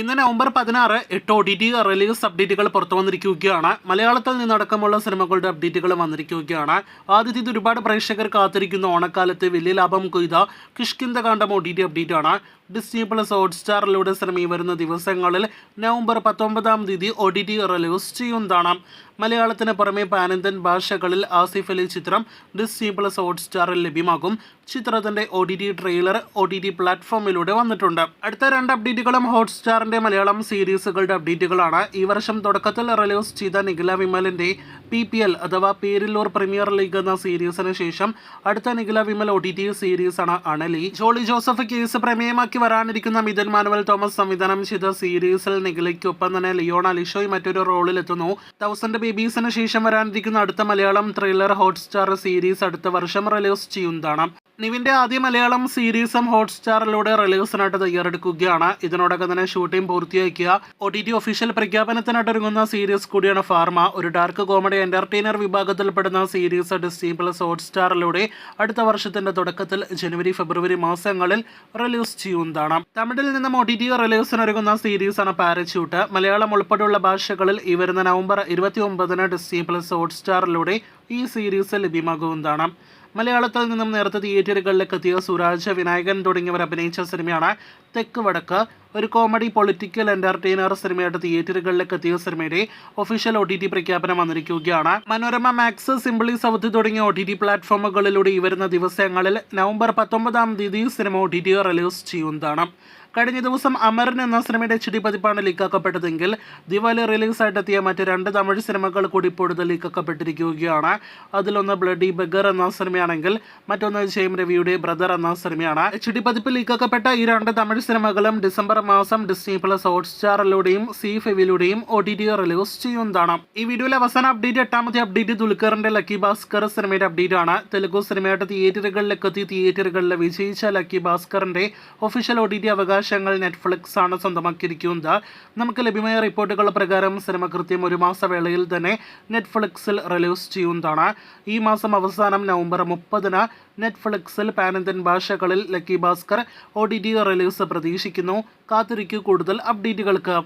ഇന്ന് November 16 8 OTT release അപ്ഡേറ്റുകൾ പുറത്തു വന്നിരിക്കുകയാണ്. മലയാളത്തിൽ നിന്നടക്കമുള്ള സിനിമകളുടെ അപ്ഡേറ്റുകൾ വന്നിരിക്കുകയാണ്. ആദ്യത്തേത് ഒരുപാട് പ്രേക്ഷകർ കാത്തിരിക്കുന്ന ഓണക്കാലത്ത് വലിയ ലാഭം കൊയ്ത കിഷ്കിന്ധകാണ്ഡം OTT അപ്ഡേറ്റ് ആണ്. ഡിസ്നി പ്ലസ് ഹോട്ട്സ്റ്റാറിലൂടെ സിനിമ വരുന്ന ദിവസങ്ങളിൽ നവംബർ 19 OTT റിലീസ് ചെയ്യുന്നതാണ്. മലയാളത്തിന് പുറമെ പാനിന്ത്യൻ ഭാഷകളിൽ ആസിഫ് അലി ചിത്രം ഡിസ്നി പ്ലസ് ഹോട്ട്സ്റ്റാറിൽ ലഭ്യമാകും. ചിത്രത്തിന്റെ OTT ട്രെയിലർ OTT പ്ലാറ്റ്ഫോമിലൂടെ വന്നിട്ടുണ്ട്. അടുത്ത രണ്ട് അപ്ഡേറ്റുകളും ഹോട്ട്സ്റ്റാറിന്റെ മലയാളം സീരീസുകളുടെ അപ്ഡേറ്റുകളാണ്. ഈ വർഷം തുടക്കത്തിൽ റിലീസ് ചെയ്ത നിഖില വിമലിന്റെ PPL അഥവാ പേരില്ലൂർ പ്രീമിയർ ലീഗ് എന്ന സീരീസിന് ശേഷം അടുത്ത നിഖില വിമൽ OTT സീരീസാണ് അണലി. ജോളി ജോസഫ് കേസ് പ്രമേയമാക്കി വരാനിരിക്കുന്ന മിഥുൻ മാനുവൽ തോമസ് സംവിധാനം ചെയ്ത സീരീസിൽ നിഖിലയ്ക്കൊപ്പം തന്നെ ലിയോണ ലിഷോയ് മറ്റൊരു റോളിലെത്തുന്നു. 1000 ബേബീസിന് ശേഷം വരാനിരിക്കുന്ന അടുത്ത മലയാളം ത്രില്ലർ ഹോട്ട്സ്റ്റാർ സീരീസ് അടുത്ത വർഷം റിലീസ് ചെയ്യുന്നതാണ്. നിവിന്റെ ആദ്യ മലയാളം സീരീസും ഹോട്ട്സ്റ്റാറിലൂടെ റിലീസിനായിട്ട് തയ്യാറെടുക്കുകയാണ്. ഇതിനോടൊപ്പം തന്നെ ഷൂട്ടിംഗ് പൂർത്തിയാക്കിയ OTT ഒഫീഷ്യൽ പ്രഖ്യാപനത്തിനായിട്ട് ഒരുങ്ങുന്ന സീരീസ് കൂടിയാണ് ഫാർമ. ഒരു ഡാർക്ക് കോമഡി എന്റർടൈനർ വിഭാഗത്തിൽപ്പെടുന്ന സീരീസ് ഡിസ്നി പ്ലസ് ഹോട്ട്സ്റ്റാറിലൂടെ അടുത്ത വർഷത്തിന്റെ തുടക്കത്തിൽ ജനുവരി ഫെബ്രുവരി മാസങ്ങളിൽ റിലീസ് ചെയ്യുന്നതാണ്. തമിഴിൽ നിന്നും OTT റിലീസിനൊരുങ്ങുന്ന സീരീസാണ് പാരച്യൂട്ട്. മലയാളം ഉൾപ്പെടെയുള്ള ഭാഷകളിൽ ഈ വരുന്ന നവംബർ 29 ഡിസ്നി പ്ലസ് ഹോട്ട്സ്റ്റാറിലൂടെ ഈ സീരീസ് ലഭ്യമാകുന്നതാണ്. മലയാളത്തിൽ നിന്നും നേരത്തെ തിയേറ്ററുകളിലേക്ക് എത്തിയ സുരാജ്, വിനായകൻ തുടങ്ങിയവർ അഭിനയിച്ച സിനിമയാണ് തെക്ക് വടക്ക്. ഒരു കോമഡി പൊളിറ്റിക്കൽ എന്റർടൈനർ സിനിമയായിട്ട് തിയേറ്ററുകളിലേക്ക് എത്തിയ സിനിമയുടെ ഒഫീഷ്യൽ OTT പ്രഖ്യാപനം വന്നിരിക്കുകയാണ്. മനോരമ മാക്സ്, സിംപിളി സൗത്ത് തുടങ്ങിയ OTT പ്ലാറ്റ്ഫോമുകളിലൂടെ ഈ വരുന്ന ദിവസങ്ങളിൽ നവംബർ 19 സിനിമ OTT റിലീസ് ചെയ്യുന്നതാണ്. കഴിഞ്ഞ ദിവസം അമരൻ എന്ന സിനിമയുടെ HD പതിപ്പാണ് ലീക്കാക്കപ്പെട്ടതെങ്കിൽ ദിവാലി റിലീസായിട്ടെത്തിയ മറ്റ് 2 തമിഴ് സിനിമകൾ കൂടി ഇപ്പോഴത്തെ ലീക്കാക്കപ്പെട്ടിരിക്കുകയാണ്. അതിലൊന്ന് ബ്ലഡി ബഗർ എന്ന സിനിമയാണെങ്കിൽ മറ്റൊന്ന് ജെയിം രവിയുടെ ബ്രദർ എന്ന സിനിമയാണ്. HD പതിപ്പ് ലീക്കാക്കപ്പെട്ട ഈ 2 തമിഴ് സിനിമകളും ഡിസംബർ മാസം ഡിസ്നി പ്ലസ് ഹോട്ട്സ്റ്റാറിലൂടെയും C5ലൂടെയും OTT റിലീസ് ചെയ്യുന്നതാണ്. ഈ വീഡിയോയിലെ അവസാന അപ്ഡേറ്റ് 8ാമത്തെ അപ്ഡേറ്റ് ദുൽഖറിന്റെ ലക്കി ഭാസ്കർ സിനിമയുടെ അപ്ഡേറ്റ് ആണ്. തെലുഗു സിനിമയായിട്ട് തിയേറ്ററുകളിലേക്ക് എത്തി തിയേറ്ററുകളിൽ വിജയിച്ച ലക്കി ഭാസ്കറിന്റെ ഒഫീഷ്യൽ OTT അവകാശങ്ങൾ നെറ്റ്ഫ്ലിക്സ് ആണ് സ്വന്തമാക്കിയിരിക്കുന്നത്. നമുക്ക് ലഭ്യമായ റിപ്പോർട്ടുകൾ പ്രകാരം സിനിമ കൃത്യം 1 മാസവേളയിൽ തന്നെ നെറ്റ്ഫ്ലിക്സിൽ റിലീസ് ചെയ്യുന്നതാണ്. ഈ മാസം അവസാനം നവംബർ 30 നെറ്റ്ഫ്ലിക്സിൽ പാനിന്ത്യൻ ഭാഷകളിൽ ലക്കി ഭാസ്കർ OTT റിലീസ് പ്രതീക്ഷിക്കുന്നു. കാത്തിരിക്കൂ കൂടുതൽ അപ്ഡേറ്റുകൾക്ക്.